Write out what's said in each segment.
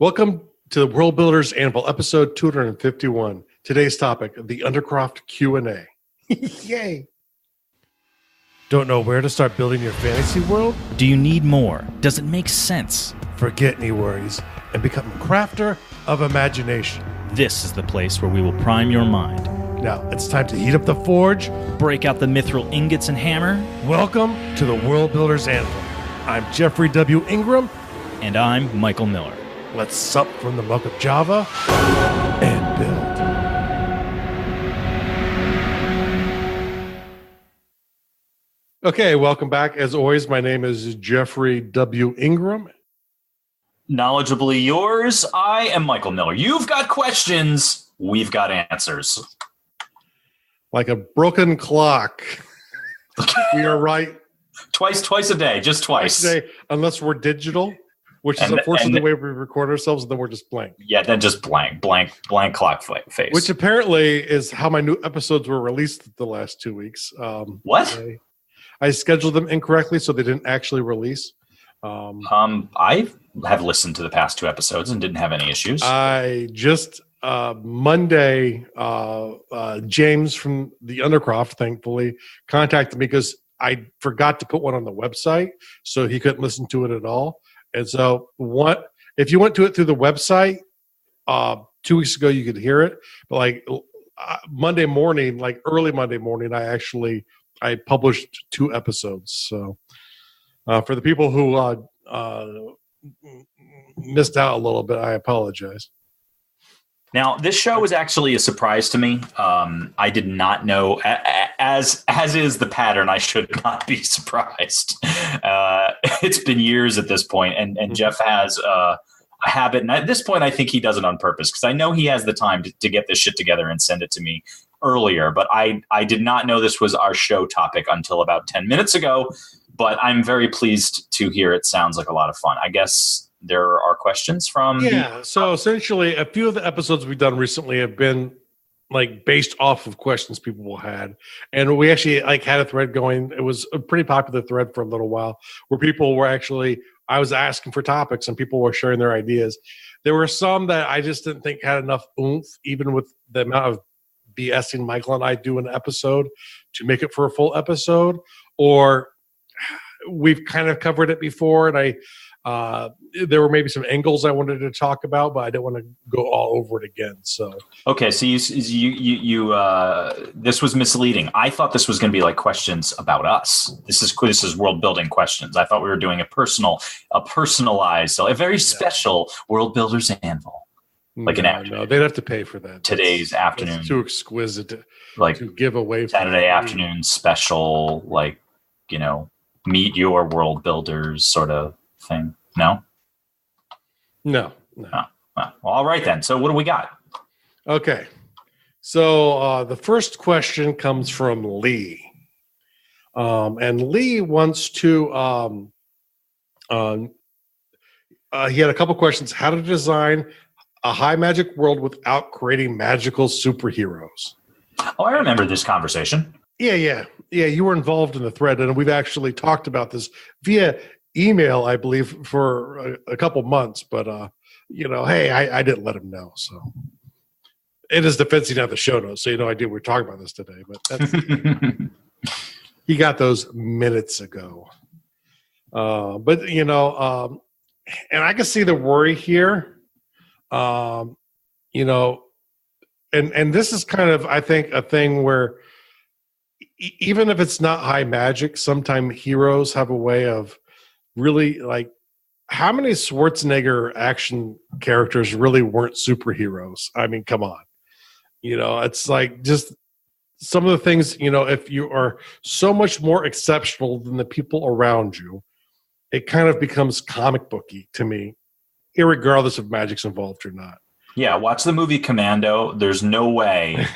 Welcome to the World Builders Anvil, episode 251. Today's topic, the Undercroft Q&A. Yay! Don't know where to start building your fantasy world? Do you need more? Does it make sense? Forget any worries and become a crafter of imagination. This is the place where we will prime your mind. Now, it's time to heat up the forge. Break out the mithril ingots and hammer. Welcome to the World Builders Anvil. I'm Jeffrey W. Ingram. And I'm Michael Miller. Let's sup from the muck of Java and build. Okay, welcome back. As always, my name is Jeffrey W. Ingram. Knowledgeably yours, I am Michael Miller. You've got questions, we've got answers. Like a broken clock. We are right. Twice a day, just twice. A day, unless we're digital. Which is unfortunately the way we record ourselves, and then we're just blank. Yeah, then just blank clock face. Which apparently is how my new episodes were released the last 2 weeks. What? I scheduled them incorrectly, so they didn't actually release. I have listened to the past 2 episodes and didn't have any issues. I just Monday, James from the Undercroft, thankfully, contacted me because I forgot to put one on the website, so he couldn't listen to it at all. And so if you went to it through the website 2 weeks ago, you could hear it. But like Monday morning, like early Monday morning, I published 2 episodes. So for the people who missed out a little bit, I apologize. Now, this show was actually a surprise to me. I did not know, as is the pattern, I should not be surprised. It's been years at this point, and Jeff has a habit, and at this point I think he does it on purpose, because I know he has the time to get this shit together and send it to me earlier, but I did not know this was our show topic until about 10 minutes ago, but I'm very pleased to hear it sounds like a lot of fun. I guess there are questions from... Yeah, so essentially a few of the episodes we've done recently have been like based off of questions people had. And we actually like had a thread going. It was a pretty popular thread for a little while where people were actually... I was asking for topics and people were sharing their ideas. There were some that I just didn't think had enough oomph, even with the amount of BSing Michael and I do an episode, to make it for a full episode. Or we've kind of covered it before, and there were maybe some angles I wanted to talk about, but I didn't want to go all over it again. So okay, so you this was misleading. I thought this was going to be like questions about us. This is world building questions. I thought we were doing a personalized, so a very special World Builders Anvil, like an afternoon. No, they'd have to pay for that. Today's afternoon, it's too exquisite to give away. Saturday afternoon special, like meet your world builders sort of thing. No. Oh, well, all right then. So what do we got? Okay. So the first question comes from Lee. And Lee wants to he had a couple questions. How to design a high magic world without creating magical superheroes. Oh, I remember this conversation. Yeah, you were involved in the thread, and we've actually talked about this via email, I believe, for a couple months. But hey, I didn't let him know. So it is defense of the show notes, so I did. We're talking about this today, but that's, he got those minutes ago. But and I can see the worry here. And this is kind of, I think, a thing where even if it's not high magic, sometimes heroes have a way of really, like, how many Schwarzenegger action characters really weren't superheroes? I mean, come on. It's like just some of the things, if you are so much more exceptional than the people around you, it kind of becomes comic booky to me, irregardless if magic's involved or not. Yeah, watch the movie Commando. There's no way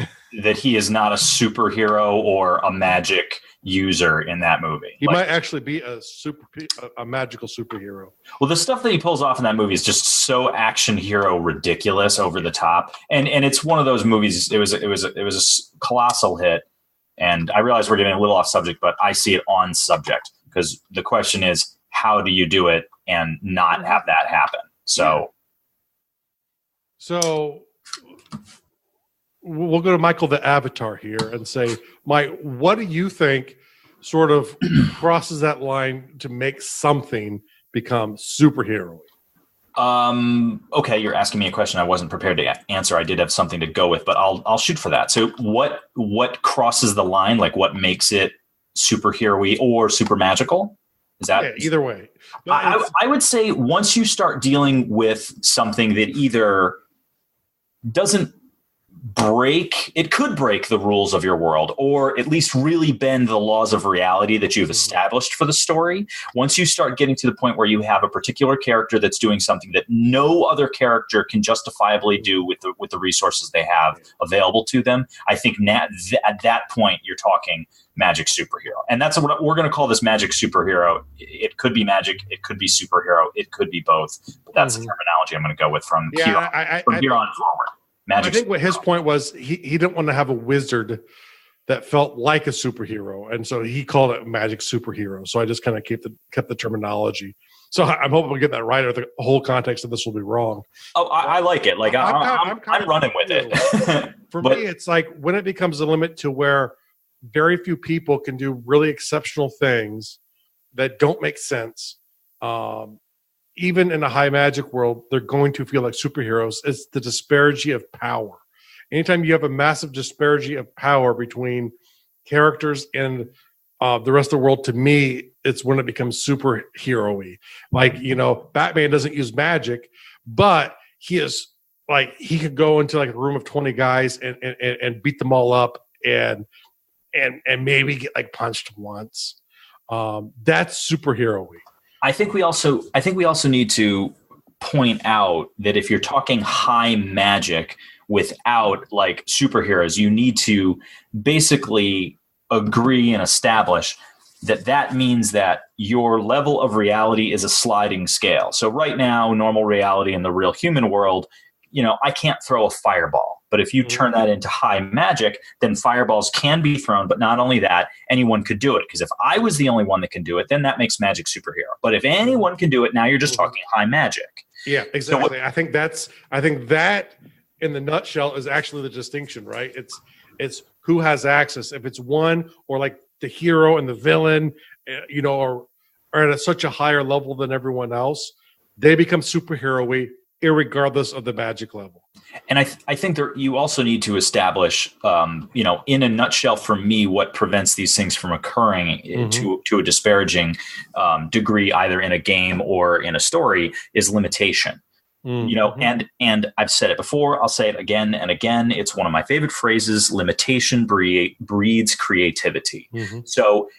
that he is not a superhero or a magic user in that movie. He might actually be a magical superhero. Well, the stuff that he pulls off in that movie is just so action hero ridiculous, over the top, and it's one of those movies. It was a colossal hit, and I realize we're getting a little off subject, but I see it on subject, because the question is, how do you do it and not have that happen? So So we'll go to Michael the Avatar here and say, Mike, what do you think sort of crosses that line to make something become superhero? Okay, you're asking me a question I wasn't prepared to answer. I did have something to go with, but I'll shoot for that. So what crosses the line? Like what makes it superhero-y or super magical? Is that either way? I would say once you start dealing with something that either doesn't it could break the rules of your world, or at least really bend the laws of reality that you've established for the story. Once you start getting to the point where you have a particular character that's doing something that no other character can justifiably do with the resources they have available to them, I think at that point you're talking magic superhero. And that's what we're going to call this magic superhero. It could be magic, it could be superhero, it could be both. But that's the terminology I'm going to go with from here on forward. Magic. I think what his point was, he didn't want to have a wizard that felt like a superhero, and so he called it magic superhero. So I just kind of kept the terminology. So I'm hoping we get that right, or the whole context of this will be wrong. Oh, I like it. Like I'm running with it. For me, it's like when it becomes a limit to where very few people can do really exceptional things that don't make sense. Even in a high magic world, they're going to feel like superheroes. It's the disparity of power. Anytime you have a massive disparity of power between characters and the rest of the world, to me, it's when it becomes superhero-y. Like, Batman doesn't use magic, but he could go into like a room of 20 guys and beat them all up and maybe get like punched once. That's superhero-y. I think we also need to point out that if you're talking high magic without like superheroes, you need to basically agree and establish that means that your level of reality is a sliding scale. So right now, normal reality in the real human world, I can't throw a fireball. But if you turn that into high magic, then fireballs can be thrown. But not only that, anyone could do it. Because if I was the only one that can do it, then that makes magic superhero. But if anyone can do it, now you're just talking high magic. Yeah, exactly. I think that in the nutshell is actually the distinction, right? It's who has access. If it's one, or like the hero and the villain, or are at such a higher level than everyone else, they become superhero-y irregardless of the magic level. And I think that you also need to establish, in a nutshell, for me, what prevents these things from occurring to a disparaging degree, either in a game or in a story, is limitation. And I've said it before, I'll say it again and again. It's one of my favorite phrases: limitation breeds creativity. So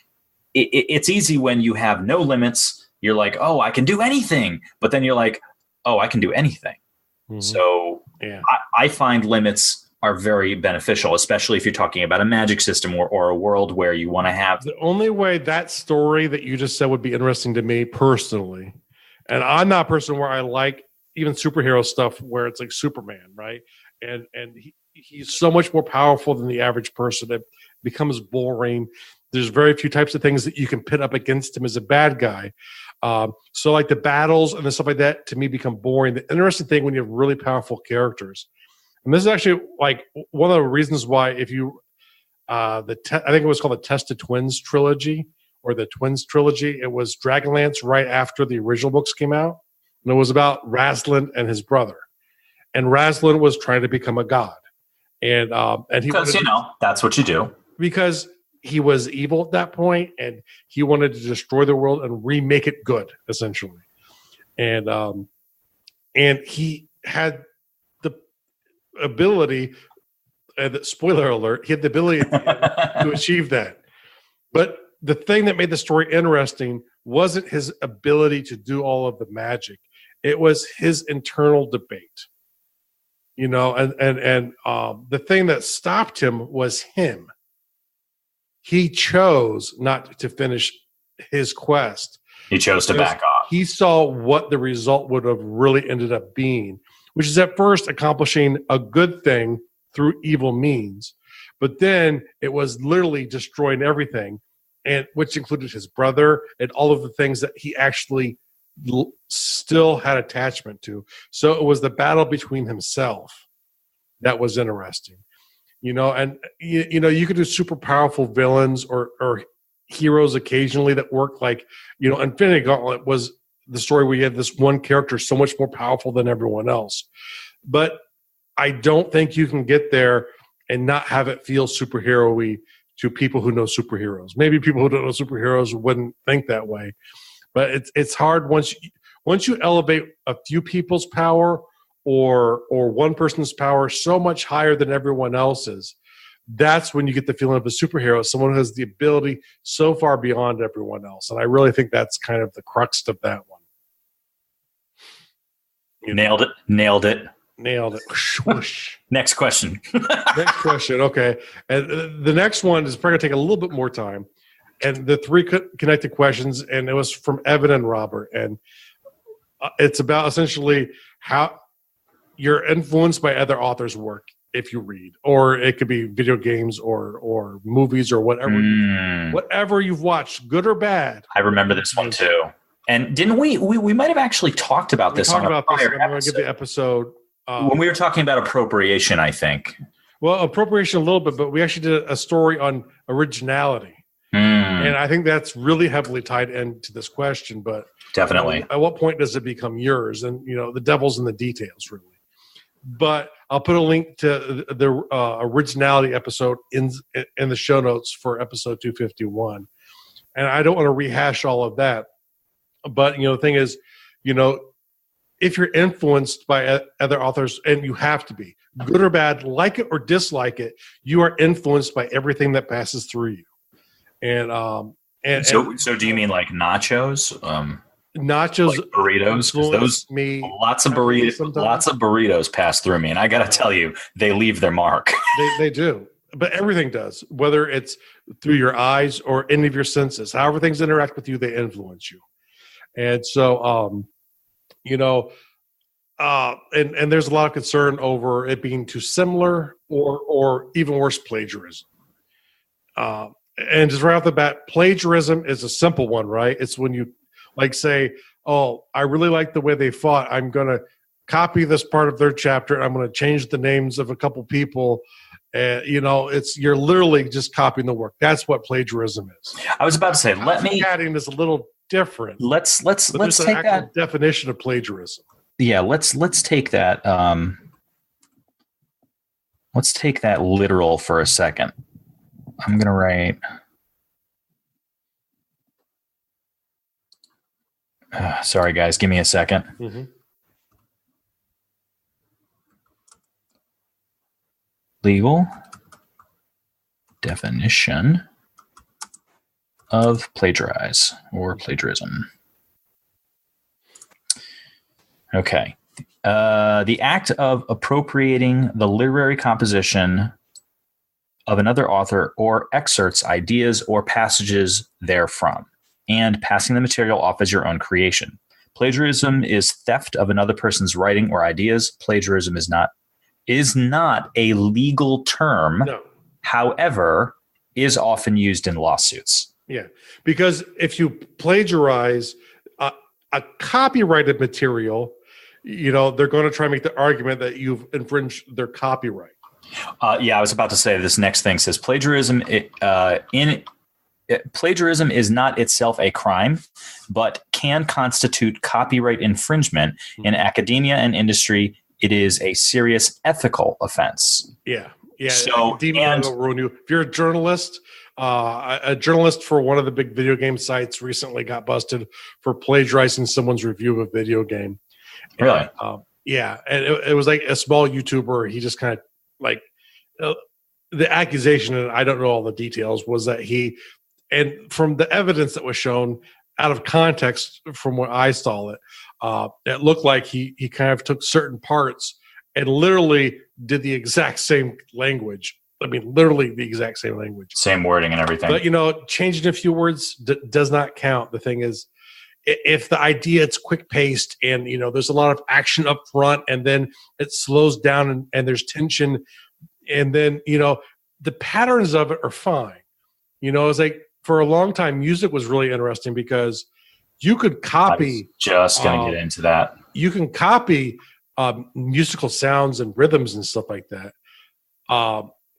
it's easy when you have no limits. You're like, oh, I can do anything. But then you're like, oh, I can do anything. So I find limits are very beneficial, especially if you're talking about a magic system or a world where you want to have. The only way that story that you just said would be interesting to me personally, and I'm not a person where I like even superhero stuff where it's like Superman, right? And he's so much more powerful than the average person. It becomes boring. There's very few types of things that you can pit up against him as a bad guy. So like the battles and the stuff like that, to me, become boring. The interesting thing when you have really powerful characters, and this is actually like one of the reasons why, if you, I think it was called the Tested Twins trilogy or the Twins trilogy. It was Dragonlance right after the original books came out, and it was about Razlan and his brother. And Razlan was trying to become a god, and he because that's what you do because he was evil at that point, and he wanted to destroy the world and remake it good, essentially. And he had the ability. Spoiler alert: he had the ability to achieve that. But the thing that made the story interesting wasn't his ability to do all of the magic; it was his internal debate. And the thing that stopped him was him. He chose not to finish his quest. He chose to back off. He saw what the result would have really ended up being, which is at first accomplishing a good thing through evil means. But then it was literally destroying everything, and which included his brother and all of the things that he actually still had attachment to. So it was the battle between himself that was interesting, and you could do super powerful villains or heroes occasionally that work, like, Infinity Gauntlet was the story where you had this one character so much more powerful than everyone else. But I don't think you can get there and not have it feel superhero-y to people who know superheroes. Maybe people who don't know superheroes wouldn't think that way, but it's hard once you elevate a few people's power or one person's power so much higher than everyone else's. That's when you get the feeling of a superhero, someone who has the ability so far beyond everyone else. And I really think that's kind of the crux of that one. Nailed it. Whoosh. Next question. Next question. Okay. And the next one is probably going to take a little bit more time. And the three connected questions, and it was from Evan and Robert. And it's about essentially how you're influenced by other authors' work if you read, or it could be video games or movies or whatever you've watched, good or bad. I remember this one too. And didn't we might have actually talked about this on a prior episode. I'm going to get the episode. When we were talking about appropriation, I think. Well, appropriation a little bit, but we actually did a story on originality. And I think that's really heavily tied into this question. But definitely, at what point does it become yours? And, the devil's in the details, really. But I'll put a link to the originality episode in the show notes for episode 251. And I don't want to rehash all of that. But, the thing is, if you're influenced by other authors, and you have to be, good or bad, like it or dislike it, you are influenced by everything that passes through you. So do you mean like nachos? Nachos, like burritos? Those lots of burritos pass through me, and I got to tell you, they leave their mark. They do, but everything does, whether it's through your eyes or any of your senses. However things interact with you, they influence you. And so, and there's a lot of concern over it being too similar or even worse, plagiarism. And just right off the bat, plagiarism is a simple one, right? It's when you say, oh, I really like the way they fought. I'm going to copy this part of their chapter. And I'm going to change the names of a couple people. You're literally just copying the work. That's what plagiarism is. I was about to say, adding is a little different. Let's take that definition of plagiarism. Yeah, let's take that. Let's take that literal for a second. I'm going to write. Sorry, guys. Give me a second. Mm-hmm. Legal definition of plagiarize or plagiarism. Okay. The act of appropriating the literary composition of another author or excerpts ideas or passages therefrom, and passing the material off as your own creation. Plagiarism is theft of another person's writing or ideas. Plagiarism is not a legal term. No. However, is often used in lawsuits. Yeah, because if you plagiarize a copyrighted material, they're going to try and make the argument that you've infringed their copyright. I was about to say this next thing says plagiarism. Plagiarism is not itself a crime, but can constitute copyright infringement in academia and industry. It is a serious ethical offense. Yeah. So, academia will ruin you. If you're a journalist, a journalist for one of the big video game sites recently got busted for plagiarizing someone's review of a video game. Really? And, and it was like a small YouTuber. He just kind of the accusation, and I don't know all the details, was that and from the evidence that was shown out of context from what I saw it looked like he kind of took certain parts and literally did the exact same language. I mean, literally the exact same language. Same wording and everything. But, changing a few words does not count. The thing is, if the idea it's quick paced and, there's a lot of action up front and then it slows down and there's tension and then, the patterns of it are fine. It's like for a long time, music was really interesting because You could copy. Just going to get into that. You can copy musical sounds and rhythms and stuff like that.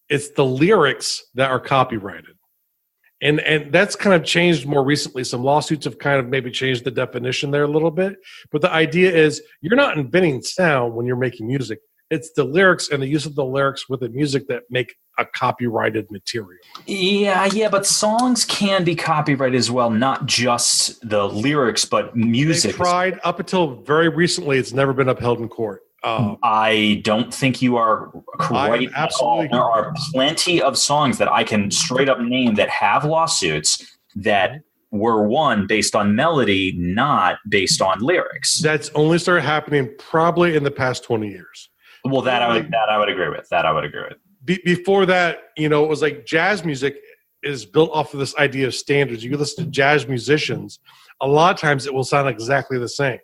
It's the lyrics that are copyrighted. And that's kind of changed more recently. Some lawsuits have kind of maybe changed the definition there a little bit. But the idea is you're not inventing sound when you're making music. It's the lyrics and the use of the lyrics with the music that make a copyrighted material. Yeah, but songs can be copyrighted as well, not just the lyrics, but music. They tried up until very recently. It's never been upheld in court. I don't think you are right at all. There are plenty of songs that I can straight up name that have lawsuits that were won based on melody, not based on lyrics. That's only started happening probably in the past 20 years. Well, that I would agree with. Before that, it was like jazz music is built off of this idea of standards. You listen to jazz musicians, a lot of times it will sound exactly the same.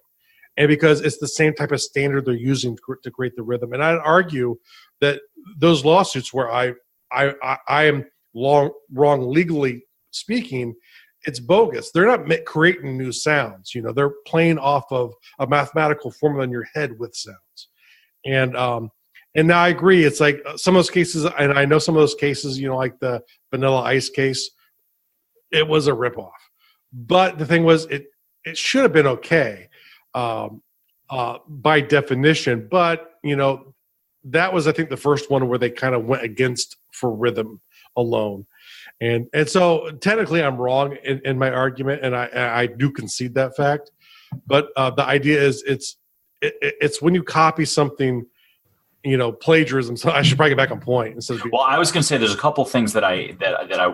And because it's the same type of standard they're using to create the rhythm. And I'd argue that those lawsuits where I am wrong legally speaking, it's bogus. They're not creating new sounds. They're playing off of a mathematical formula in your head with sounds. And now I agree. It's like some of those cases, and I know some of those cases, like the Vanilla Ice case, it was a ripoff. But the thing was, it should have been okay. By definition, but that was, I think, the first one where they kind of went against for rhythm alone, and so technically I'm wrong in my argument, and I do concede that fact. But the idea is it's when you copy something, plagiarism. So I should probably get back on point instead of. Well, I was going to say there's a couple things that I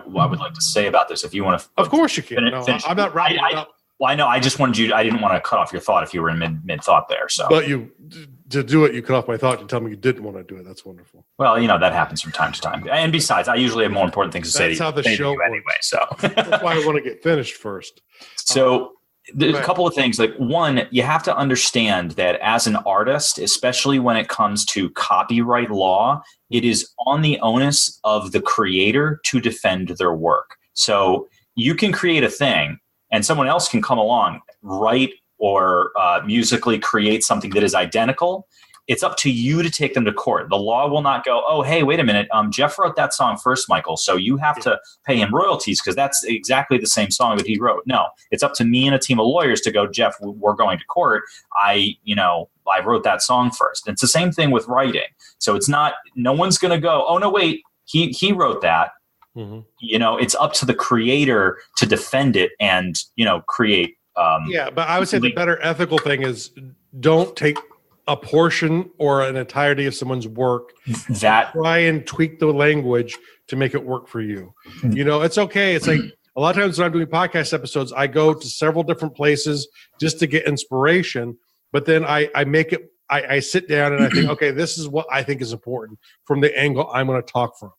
would like to say about this. If you want to, of course you can. I'm not wrapping it up. Well, I know. I just wanted you. I didn't want to cut off your thought if you were in mid thought there. So, but to do it, you cut off my thought to tell me you didn't want to do it. That's wonderful. Well, that happens from time to time. And besides, I usually have more important things to say. That's how the show works. Anyway. So that's why I want to get finished first. So there's a couple of things. Like one, you have to understand that as an artist, especially when it comes to copyright law, it is on the onus of the creator to defend their work. So you can create a thing, and someone else can come along, write or musically create something that is identical. It's up to you to take them to court. The law will not go, oh, hey, wait a minute. Jeff wrote that song first, Michael, so you have to pay him royalties because that's exactly the same song that he wrote. No, it's up to me and a team of lawyers to go, Jeff, we're going to court. I wrote that song first. And it's the same thing with writing. So it's not, no one's going to go, oh, no, wait, he wrote that. Mm-hmm. It's up to the creator to defend it and, create. But I would say the better ethical thing is don't take a portion or an entirety of someone's work. Try and tweak the language to make it work for you. It's okay. It's like a lot of times when I'm doing podcast episodes, I go to several different places just to get inspiration. But then I make it. I sit down and I think, okay, this is what I think is important from the angle I'm going to talk from.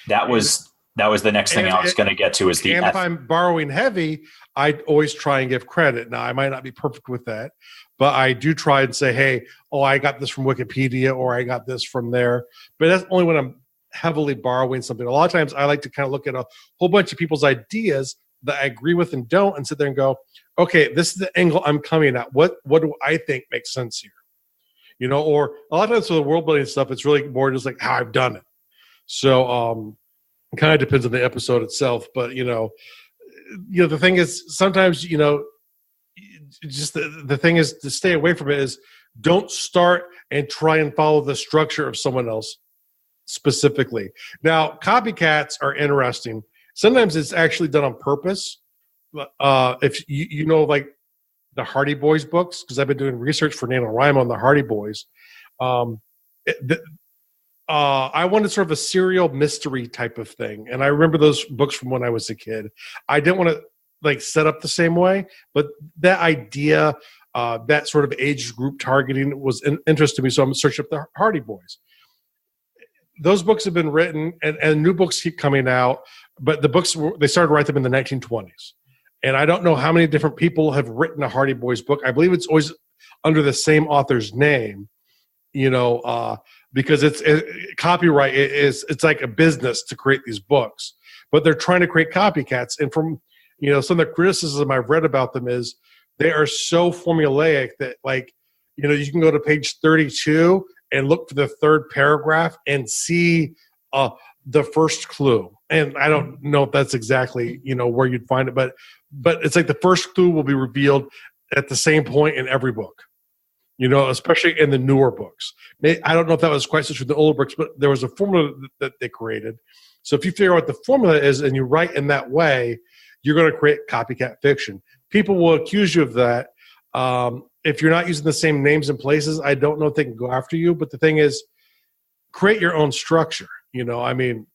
That was the next thing I was going to get to is the. And if I'm borrowing heavy, I always try and give credit. Now, I might not be perfect with that, but I do try and say, hey, I got this from Wikipedia or I got this from there. But that's only when I'm heavily borrowing something. A lot of times I like to kind of look at a whole bunch of people's ideas that I agree with and don't and sit there and go, okay, this is the angle I'm coming at. What do I think makes sense here? Or a lot of times for the world building stuff, it's really more just like how I've done it. So, it kind of depends on the episode itself, but the thing is sometimes just the thing is to stay away from it is don't start and try and follow the structure of someone else specifically. Now, copycats are interesting. Sometimes it's actually done on purpose. If like the Hardy Boys books, because I've been doing research for NaNoWriMo on the Hardy Boys. I wanted sort of a serial mystery type of thing. And I remember those books from when I was a kid. I didn't want to set up the same way, but that idea, that sort of age group targeting was interesting to me. So I'm searching up the Hardy Boys. Those books have been written and new books keep coming out, but the books, they started to write them in the 1920s. And I don't know how many different people have written a Hardy Boys book. I believe it's always under the same author's name, because it's copyright it's like a business to create these books, but they're trying to create copycats. And from some of the criticism I've read about them is they are so formulaic that, like, you know, you can go to page 32 and look for the third paragraph and see the first clue. And I don't know if that's exactly, you know, where you'd find it, but it's like the first clue will be revealed at the same point in every book, you know, especially in the newer books. I don't know if that was quite such with the older books, but there was a formula that they created. So if you figure out what the formula is and you write in that way, you're going to create copycat fiction. People will accuse you of that. If you're not using the same names and places, I don't know if they can go after you. But the thing is, create your own structure. You know, I mean,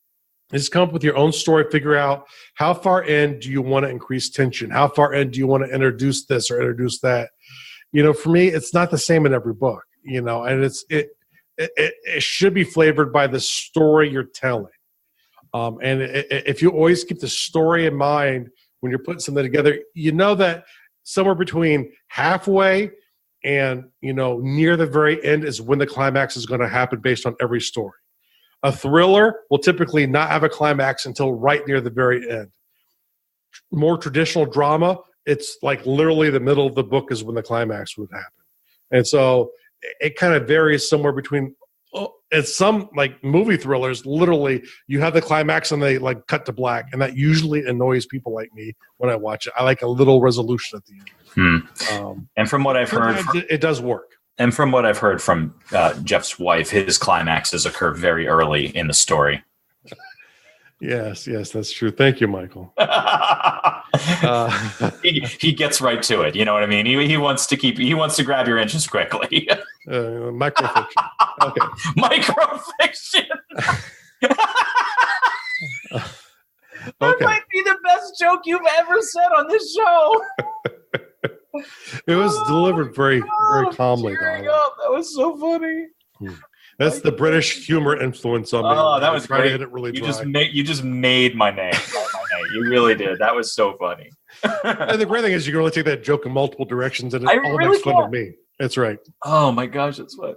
just come up with your own story. Figure out how far in do you want to increase tension? How far in do you want to introduce this or introduce that? You know, for me, it's not the same in every book. You know, and it should be flavored by the story you're telling. And if you always keep the story in mind when you're putting something together, you know that somewhere between halfway and, you know, near the very end is when the climax is going to happen based on every story. A thriller will typically not have a climax until right near the very end. More traditional drama, it's like literally the middle of the book is when the climax would happen. And so it kind of varies somewhere between, and some like movie thrillers, literally you have the climax and they like cut to black. And that usually annoys people like me when I watch it. I like a little resolution at the end. And from what I've heard, it does work. And from what I've heard from Jeff's wife, his climaxes occur very early in the story. Yes, that's true. Thank you, Michael. He gets right to it. You know what I mean? He wants to grab your inches quickly. Microfiction. Okay. Microfiction. That might be the best joke you've ever said on this show. It was delivered very calmly, though. That was so funny. That's the British humor influence on me. Oh, that was great. It really you just made my name. You really did. That was so funny. And the great thing is you can really take that joke in multiple directions, and it all really makes fun of me. That's right. Oh my gosh, that's funny.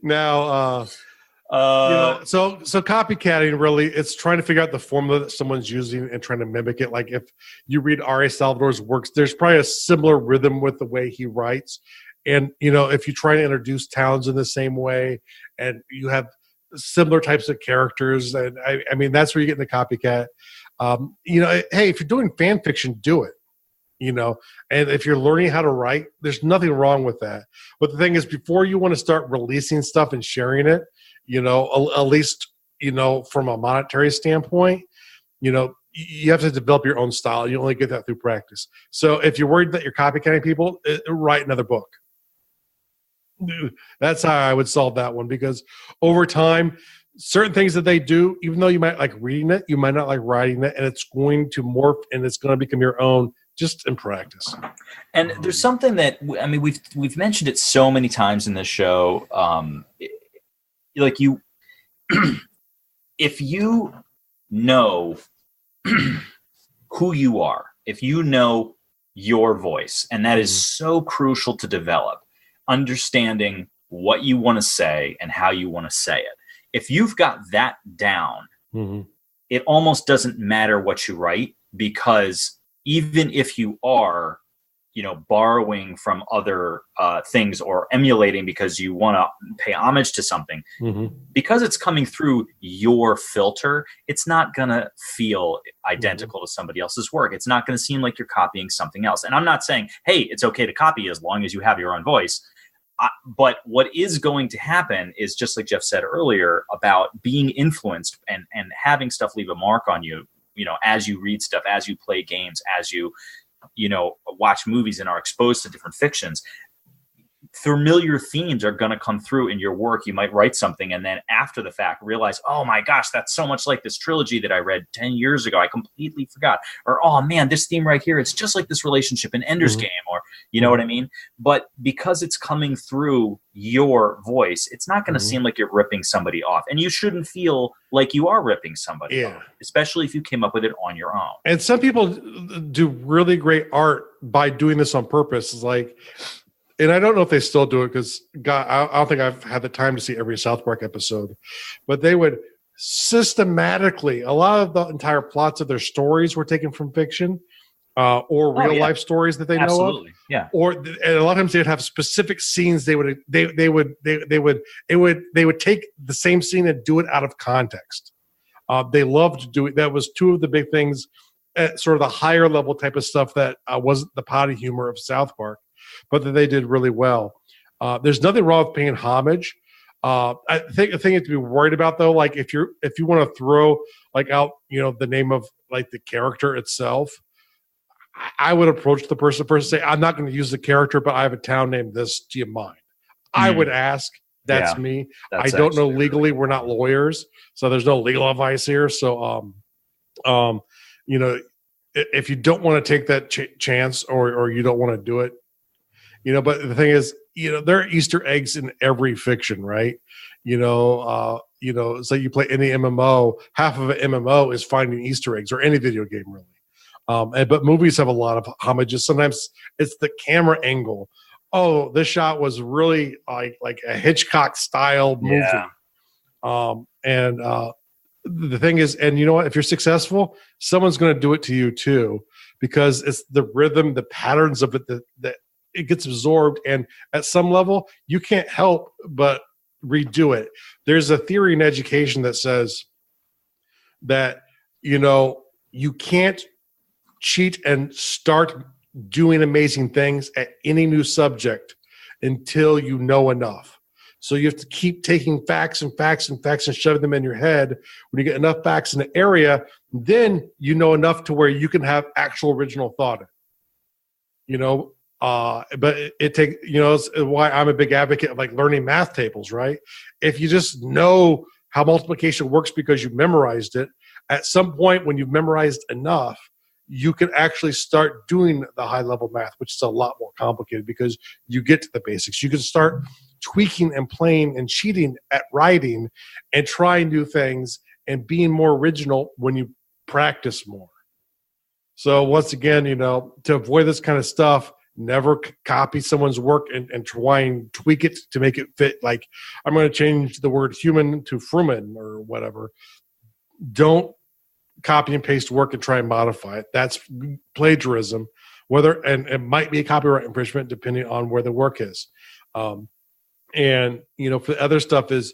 Now, you know, so copycatting really, it's trying to figure out the formula that someone's using and trying to mimic it. Like if you read R.A. Salvador's works, there's probably a similar rhythm with the way he writes. And, you know, if you try to introduce towns in the same way and you have similar types of characters, and I mean, that's where you get in the copycat. You know, hey, if you're doing fan fiction, do it. You know, and if you're learning how to write, there's nothing wrong with that. But the thing is, before you want to start releasing stuff and sharing it, you know, at least, you know, from a monetary standpoint, you know, you have to develop your own style. You only get that through practice. So if you're worried that you're copycatting people, write another book. That's how I would solve that one, because over time, certain things that they do, even though you might like reading it, you might not like writing it, and it's going to morph and it's going to become your own just in practice. And there's something that, I mean, we've mentioned it so many times in this show. Like you, if you know who you are, if you know your voice, and that is so crucial to develop, understanding what you want to say and how you want to say it. If you've got that down, it almost doesn't matter what you write, because even if you are, you know, borrowing from other things or emulating because you want to pay homage to something, because it's coming through your filter, it's not going to feel identical to somebody else's work. It's not going to seem like you're copying something else. And I'm not saying, hey, it's okay to copy as long as you have your own voice. But what is going to happen is, just like Jeff said earlier, about being influenced and having stuff leave a mark on you, you know, as you read stuff, as you play games, as you know, watch movies and are exposed to different fictions. Familiar themes are going to come through in your work. You might write something and then after the fact realize, oh my gosh, that's so much like this trilogy that I read 10 years ago. I completely forgot. Or, oh man, this theme right here, it's just like this relationship in Ender's Game, or you know what I mean? But because it's coming through your voice, it's not going to seem like you're ripping somebody off. And you shouldn't feel like you are ripping somebody off, especially if you came up with it on your own. And some people do really great art by doing this on purpose. It's like, and I don't know if they still do it, because I don't think I've had the time to see every South Park episode, but they would systematically, a lot of the entire plots of their stories were taken from fiction, or real life stories that they know of. Yeah. And a lot of times they'd have specific scenes. They would take the same scene and do it out of context. They loved to do it. That was two of the big things, sort of the higher level type of stuff that wasn't the potty humor of South Park, but that they did really well. There's nothing wrong with paying homage. I think the thing you have to be worried about though, like if you want to throw like out, the name of like the character itself, I would approach the person first and say, I'm not going to use the character, but I have a town named this. Do you mind? I would ask. That's me. I don't know legally. We're not lawyers, so there's no legal advice here. So, if you don't want to take that chance or you don't want to do it, but the thing is, there are Easter eggs in every fiction, right? So you play any MMO, half of an MMO is finding Easter eggs, or any video game really. But movies have a lot of homages. Sometimes it's the camera angle. Oh, this shot was really like a Hitchcock style movie. Yeah. The thing is, and you know what? If you're successful, someone's going to do it to you too, because it's the rhythm, the patterns of it that it gets absorbed. And at some level, you can't help but redo it. There's a theory in education that says that, you can't cheat and start doing amazing things at any new subject until you know enough. So you have to keep taking facts and facts and facts and shoving them in your head. When you get enough facts in the area, then you know enough to where you can have actual original thought. But it takes, it's why I'm a big advocate of like learning math tables, right? If you just know how multiplication works because you've memorized it, at some point when you've memorized enough, you can actually start doing the high level math, which is a lot more complicated because you get to the basics. You can start tweaking and playing and cheating at writing and trying new things and being more original when you practice more. So once again, to avoid this kind of stuff, never copy someone's work and try and tweak it to make it fit. Like, I'm going to change the word human to fruman or whatever. Don't copy and paste work and try and modify it. That's plagiarism. And it might be a copyright infringement depending on where the work is. For the other stuff is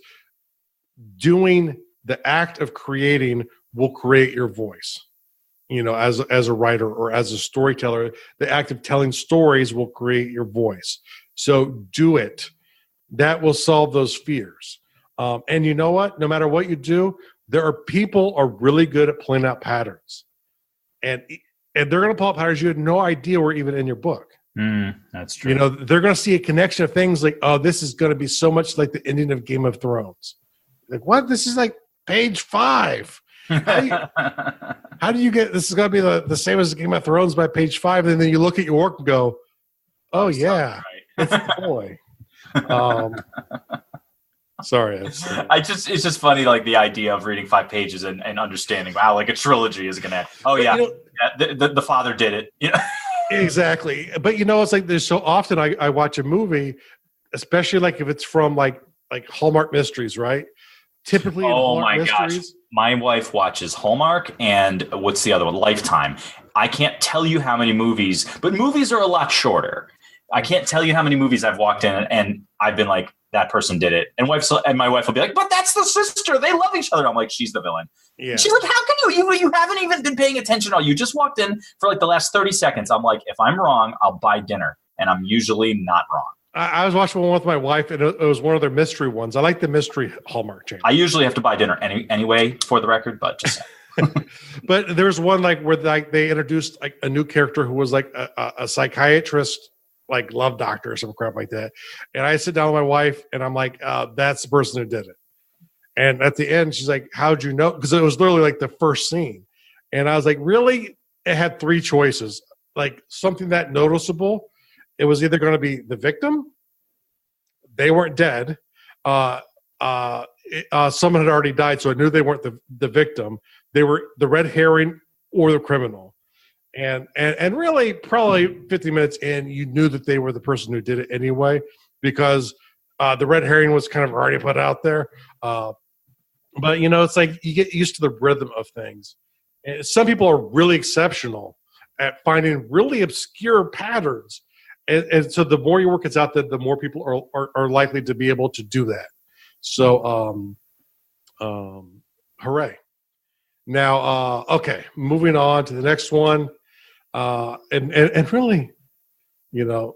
doing the act of creating will create your voice. As a writer or as a storyteller, the act of telling stories will create your voice. So do it. That will solve those fears. And you know what? No matter what you do, there are people are really good at playing out patterns. And they're going to pull out patterns you had no idea were even in your book. That's true. They're going to see a connection of things like, oh, this is going to be so much like the ending of Game of Thrones. Like, what? This is like page 5. How do you get this is going to be the same as Game of Thrones by page 5, and then you look at your work and go, oh yeah, right. It's the boy. Sorry, it's just funny, like the idea of reading 5 pages and understanding, wow, like a trilogy is gonna. Oh yeah, the father did it. Exactly. But it's like there's so often I watch a movie, especially like if it's from like Hallmark Mysteries, right? Typically, oh my gosh, my wife watches Hallmark and what's the other one? Lifetime. I can't tell you how many movies, but movies are a lot shorter. I can't tell you how many movies I've walked in and I've been like, that person did it. And my wife will be like, but that's the sister. They love each other. I'm like, she's the villain. Yeah. She's like, how can you haven't even been paying attention at all. You just walked in for like the last 30 seconds. I'm like, if I'm wrong, I'll buy dinner. And I'm usually not wrong. I was watching one with my wife, and it was one of their mystery ones. I like the mystery Hallmark channel. I usually have to buy dinner anyway, for the record, but just But there's one like where they introduced like a new character who was like a psychiatrist, like love doctor or some crap like that. And I sit down with my wife, and I'm like, that's the person who did it. And at the end, she's like, how'd you know? Because it was literally like the first scene. And I was like, really? It had 3 choices, like something that noticeable. It was either going to be the victim, they weren't dead, someone had already died, so I knew they weren't the victim. They were the red herring or the criminal. And really, probably 50 minutes in, you knew that they were the person who did it anyway, because the red herring was kind of already put out there. But, it's like you get used to the rhythm of things. And some people are really exceptional at finding really obscure patterns. And so the more your work gets out there, the more people are likely to be able to do that. So, hooray. Now, okay, moving on to the next one. And really, there's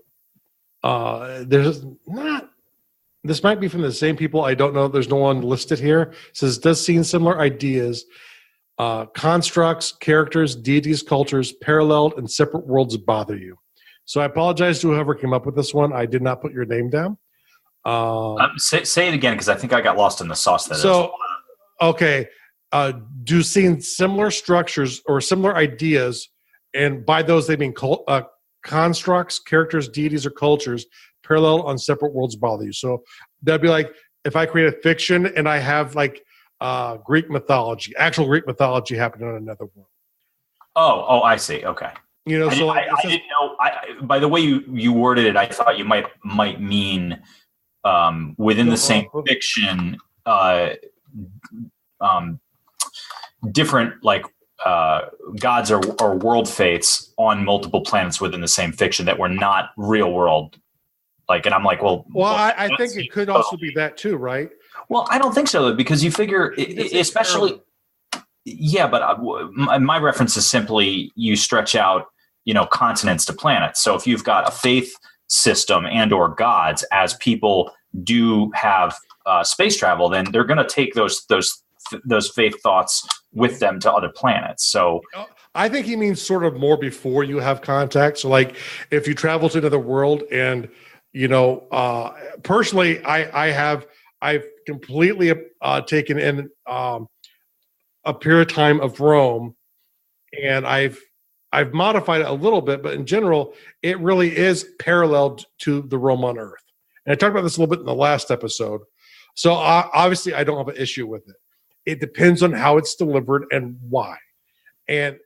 not, this might be from the same people. I don't know. There's no one listed here. It says, does seeing similar ideas, constructs, characters, deities, cultures, paralleled and separate worlds bother you? So I apologize to whoever came up with this one. I did not put your name down. Say it again, because I think I got lost in the sauce. Okay. Do seeing similar structures or similar ideas, and by those they mean constructs, characters, deities, or cultures, parallel on separate worlds bother you? So that'd be like if I create a fiction and I have like Greek mythology, actual Greek mythology happening on another world. Oh, I see. Okay. I didn't know. By the way you worded it, I thought you might mean within the same fiction, different like gods or world fates on multiple planets within the same fiction that were not real world. Like, and I'm like, I think it could also be that too, right? Well, I don't think so, because you figure, especially, yeah, but my reference is simply you stretch out, continents to planets. So if you've got a faith system and or gods, as people do have space travel, then they're going to take those faith thoughts with them to other planets. So I think he means sort of more before you have contact. So like if you travel to another world and, personally, I've completely taken in a period of time of Rome, and I've modified it a little bit, but in general, it really is parallel to the Rome on Earth. And I talked about this a little bit in the last episode. So obviously, I don't have an issue with it. It depends on how it's delivered and why. And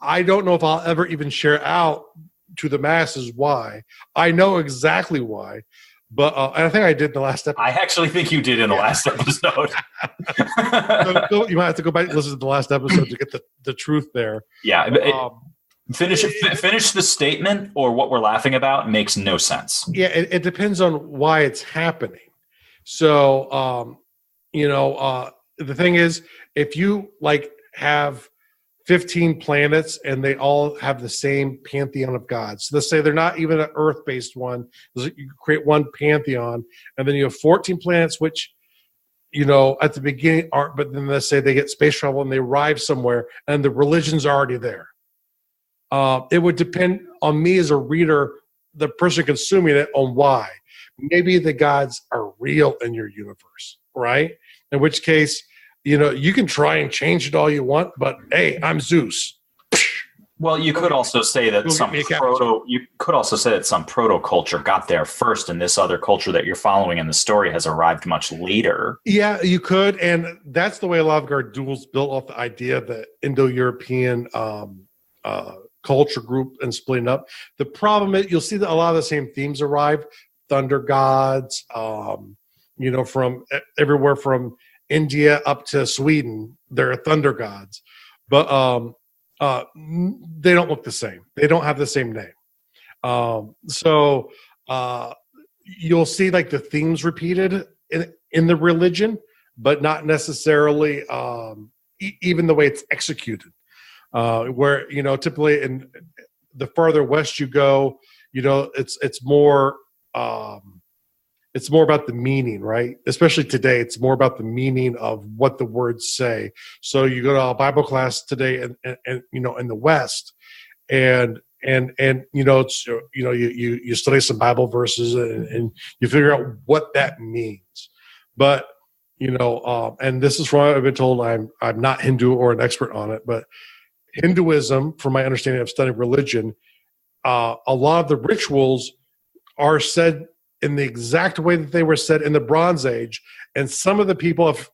I don't know if I'll ever even share out to the masses why. I know exactly why, but and I think I did in the last episode. I actually think you did in the last episode. So you might have to go back and listen to the last episode to get the truth there. Yeah. Finish the statement, or what we're laughing about makes no sense. Yeah, it depends on why it's happening. So, the thing is, if you like have 15 planets and they all have the same pantheon of gods. So let's say they're not even an Earth-based one. You create one pantheon, and then you have 14 planets, which, at the beginning aren't, but then let's say they get space travel and they arrive somewhere and the religion's already there. It would depend on me as a reader, the person consuming it, on why. Maybe the gods are real in your universe, right? In which case, you can try and change it all you want, but hey, I'm Zeus. Well, you could also say that some proto culture got there first, and this other culture that you're following in the story has arrived much later. Yeah, you could, and that's the way a lot of our duels built off the idea that Indo-European culture group and splitting up. The problem is you'll see that a lot of the same themes arrive: thunder gods, from everywhere from India up to Sweden. There are thunder gods, but they don't look the same. They don't have the same name. So you'll see like the themes repeated in the religion, but not necessarily even the way it's executed. Where typically in the farther west you go, it's more about the meaning, right? Especially today, it's more about the meaning of what the words say. So you go to a Bible class today, and in the West, and you study some Bible verses, and you figure out what that means. But and this is from what I've been told. I'm not Hindu or an expert on it, but Hinduism, from my understanding of studying religion, a lot of the rituals are said in the exact way that they were said in the Bronze Age. And some of the people have,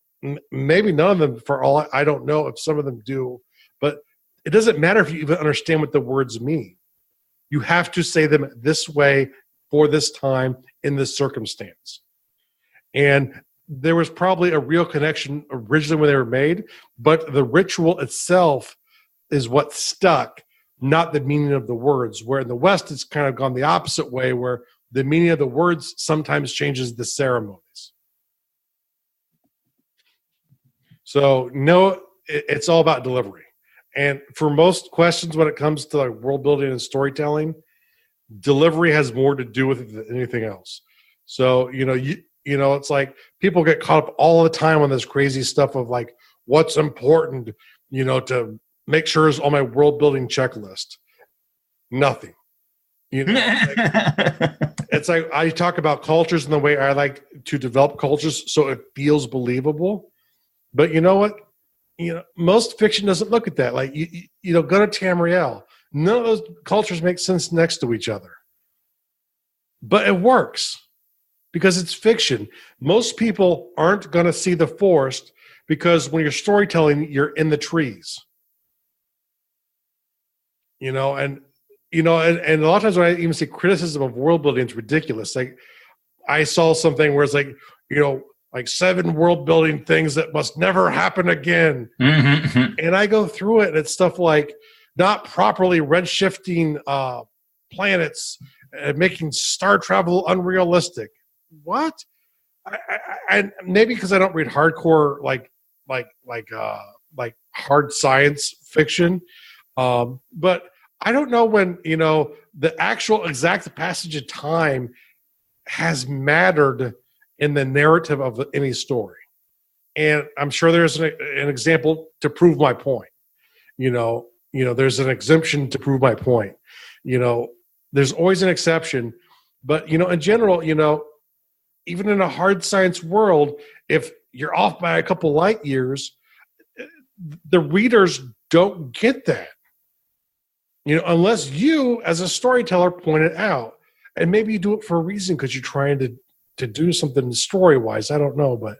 maybe none of them, for all I don't know if some of them do, but it doesn't matter if you even understand what the words mean. You have to say them this way for this time in this circumstance. And there was probably a real connection originally when they were made, but the ritual itself is what stuck not the meaning of the words. Where in the West, it's kind of gone the opposite way, where the meaning of the words sometimes changes the ceremonies. So, no, it's all about delivery. And for most questions, when it comes to like world building and storytelling, delivery has more to do with it than anything else. So, it's like people get caught up all the time on this crazy stuff of like what's important, to make sure is on my world building checklist. Nothing. It's like I talk about cultures in the way I like to develop cultures so it feels believable. But you know what? Most fiction doesn't look at that. Like, go to Tamriel. None of those cultures make sense next to each other. But it works because it's fiction. Most people aren't going to see the forest because when you're storytelling, you're in the trees. And a lot of times when I even see criticism of world building, it's ridiculous. Like I saw something where it's like, like 7 world building things that must never happen again. Mm-hmm. And I go through it and it's stuff like not properly redshifting planets and making star travel unrealistic. What? I maybe because I don't read hardcore like hard science fiction. But I don't know when, the actual exact passage of time has mattered in the narrative of any story. And I'm sure there's an example to prove my point. There's an exemption to prove my point. There's always an exception. But, in general, even in a hard science world, if you're off by a couple light years, the readers don't get that. Unless you, as a storyteller, point it out. And maybe you do it for a reason because you're trying to do something story-wise. I don't know. But,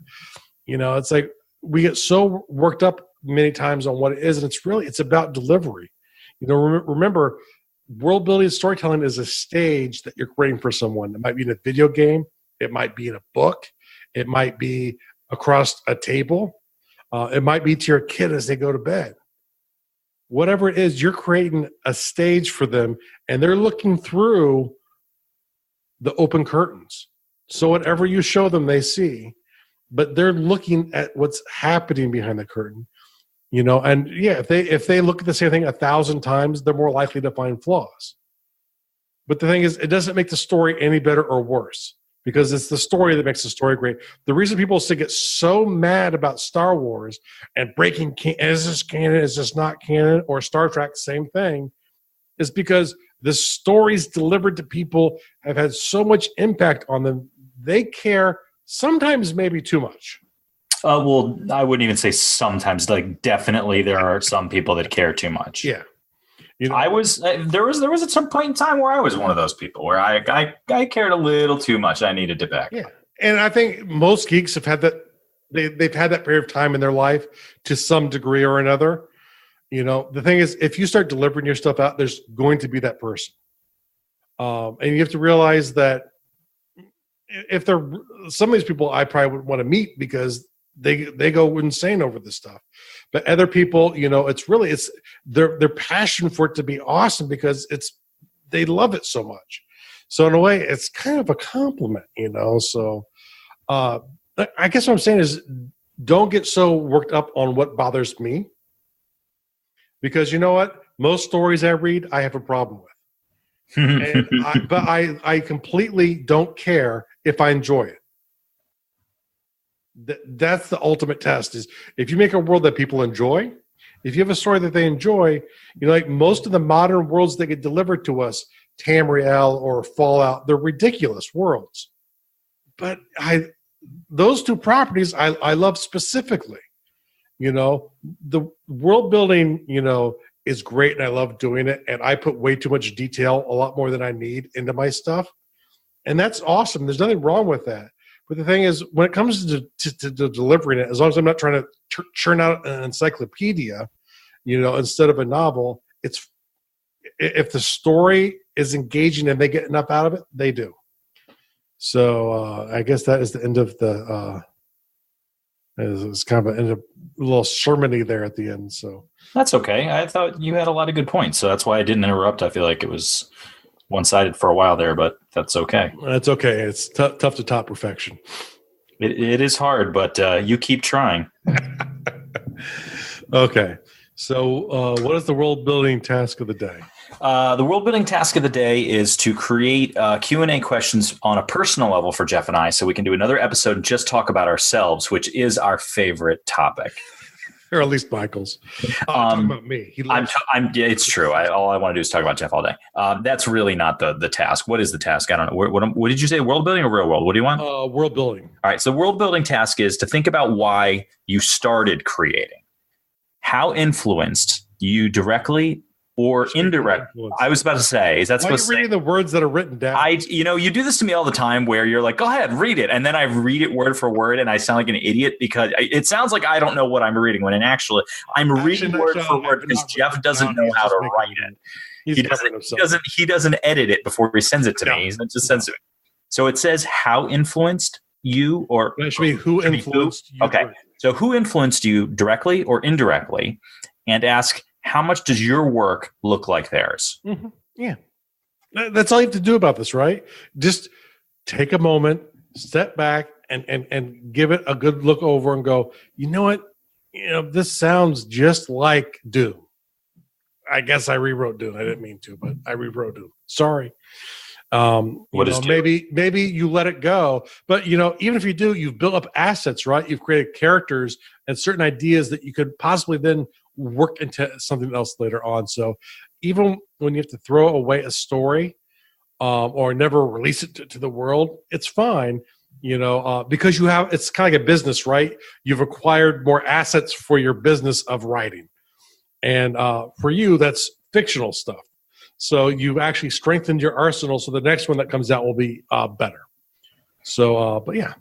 it's like we get so worked up many times on what it is. And it's about delivery. Remember, world building and storytelling is a stage that you're creating for someone. It might be in a video game. It might be in a book. It might be across a table. It might be to your kid as they go to bed. Whatever it is, you're creating a stage for them, and they're looking through the open curtains. So whatever you show them, they see, but they're looking at what's happening behind the curtain. And yeah, if they look at the same thing 1,000 times, they're more likely to find flaws. But the thing is, it doesn't make the story any better or worse because it's the story that makes the story great. The reason people still get so mad about Star Wars and breaking is this canon, is this not canon, or Star Trek, same thing, is because the stories delivered to people have had so much impact on them. They care sometimes maybe too much. Well, I wouldn't even say sometimes. Like, definitely, there are some people that care too much. Yeah, I was there was at some point in time where I was one of those people where I cared a little too much. I needed to back. Yeah, and I think most geeks have had that. They've had that period of time in their life to some degree or another. The thing is, if you start delivering your stuff out, there's going to be that person, and you have to realize that if they're some of these people, I probably would want to meet because they go insane over this stuff. But other people, it's their passion for it to be awesome because they love it so much. So in a way, it's kind of a compliment, So I guess what I'm saying is, don't get so worked up on what bothers me, because you know what? Most stories I read, I have a problem with. But I completely don't care if I enjoy it. That's the ultimate test, is if you make a world that people enjoy, if you have a story that they enjoy, like most of the modern worlds that get delivered to us, Tamriel or Fallout, they're ridiculous worlds. But those two properties I love specifically. The world building, is great, and I love doing it, and I put way too much detail, a lot more than I need, into my stuff. And that's awesome. There's nothing wrong with that. But the thing is, when it comes to delivering it, as long as I'm not trying to churn out an encyclopedia, instead of a novel, if the story is engaging and they get enough out of it, they do. So I guess that is the end of the It's kind of a little sermon-y there at the end. So That's okay. I thought you had a lot of good points, so that's why I didn't interrupt. I feel like it was one-sided for a while there, but that's okay. that's okay. It's tough to top perfection. It is hard, but you keep trying. Okay. So what is the world-building task of the day? The world-building task of the day is to create Q&A questions on a personal level for Jeff and I, so we can do another episode and just talk about ourselves, which is our favorite topic. Or at least Michael's. Talking about me. Yeah, it's true. All I want to do is talk about Jeff all day. That's really not the task. What is the task? I don't know. What did you say? World building or real world? What do you want? World building. All right. So world building task is to think about why you started creating. How influenced you directly or indirectly? I was about to say, is that supposed to say? Why are you reading the words that are written down? You do this to me all the time where you're like, go ahead, read it. And then I read it word for word and I sound like an idiot because it sounds like I don't know what I'm reading when actually I'm reading word for word because Jeff doesn't know how to write it. He doesn't edit it before he sends it to me. He just sends it to me. So it says how influenced you or that should be who influenced you. Okay. So who influenced you directly or indirectly, and ask, how much does your work look like theirs? Mm-hmm. Yeah. That's all you have to do about this, right? Just take a moment, step back, and give it a good look over and go, you know what? This sounds just like Doom. I guess I rewrote Doom. I didn't mean to, but I rewrote Doom. Sorry. Maybe you let it go, but even if you do, you've built up assets, right? You've created characters and certain ideas that you could possibly then work into something else later on. So even when you have to throw away a story or never release it to the world, it's fine, because it's kind of like a business, right? You've acquired more assets for your business of writing. And for you, that's fictional stuff. So you've actually strengthened your arsenal. So the next one that comes out will be better. So, but yeah.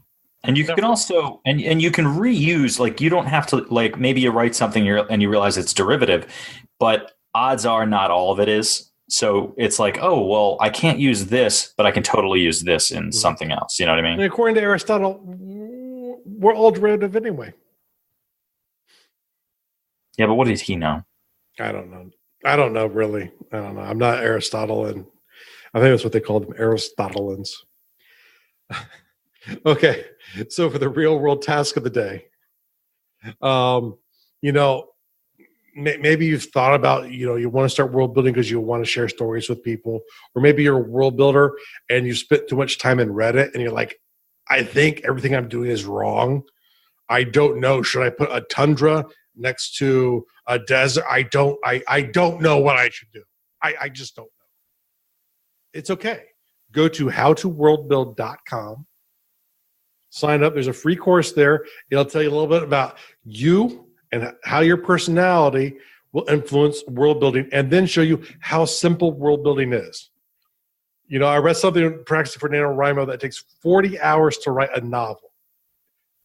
And you can also, and you can reuse, like you don't have to, like maybe you write something and you realize it's derivative, but odds are not all of it is. So it's like, oh, well, I can't use this, but I can totally use this in something else. You know what I mean? And according to Aristotle, we're all derivative anyway. Yeah, but what did he know? I don't know, really. I don't know. I'm not Aristotle, and I think that's what they called them, Aristotelians. Okay, so for the real world task of the day, maybe you've thought about, you want to start world building because you want to share stories with people, or maybe you're a world builder and you spent too much time in Reddit and you're like, I think everything I'm doing is wrong. I don't know. Should I put a tundra next to a desert? I don't know what I should do. I just don't know. It's okay. Go to howtoworldbuild.com. Sign up. There's a free course there. It'll tell you a little bit about you and how your personality will influence world building, and then show you how simple world building is. I read something in Practice for NaNoWriMo that takes 40 hours to write a novel.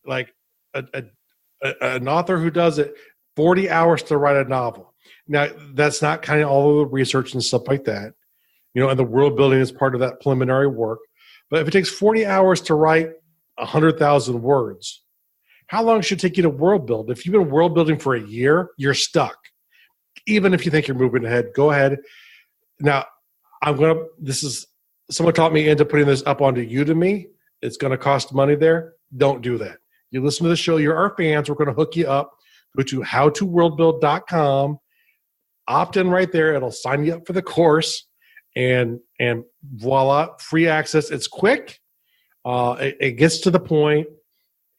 Like an author who does it, 40 hours to write a novel. Now, that's not kind of all of the research and stuff like that. And the world building is part of that preliminary work. But if it takes 40 hours to write 100,000 words, how long should it take you to world build? If you've been world building for a year, you're stuck. Even if you think you're moving ahead, go ahead. Now, someone taught me into putting this up onto Udemy. It's going to cost money there. Don't do that. You listen to the show, you're our fans, we're going to hook you up. Go to howtoworldbuild.com, opt in right there. It'll sign you up for the course, and voila, free access. It's quick. It gets to the point.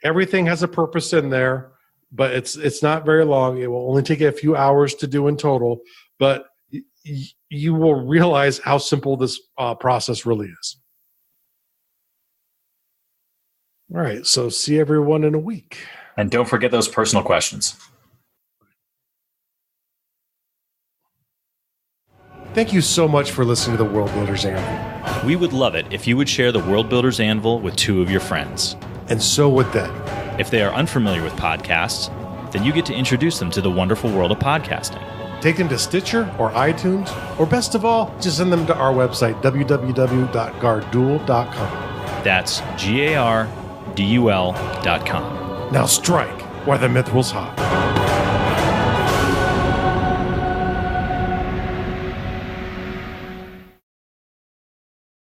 Everything has a purpose in there, but it's not very long. It will only take you a few hours to do in total, but you will realize how simple this process really is. All right, so see everyone in a week. And don't forget those personal questions. Thank you so much for listening to the World Builders Anvil. We would love it if you would share the World Builders Anvil with 2 of your friends. And so would they. If they are unfamiliar with podcasts, then you get to introduce them to the wonderful world of podcasting. Take them to Stitcher or iTunes, or best of all, just send them to our website, www.gardul.com. That's GARDUL.com. Now strike. where the myth rules hot.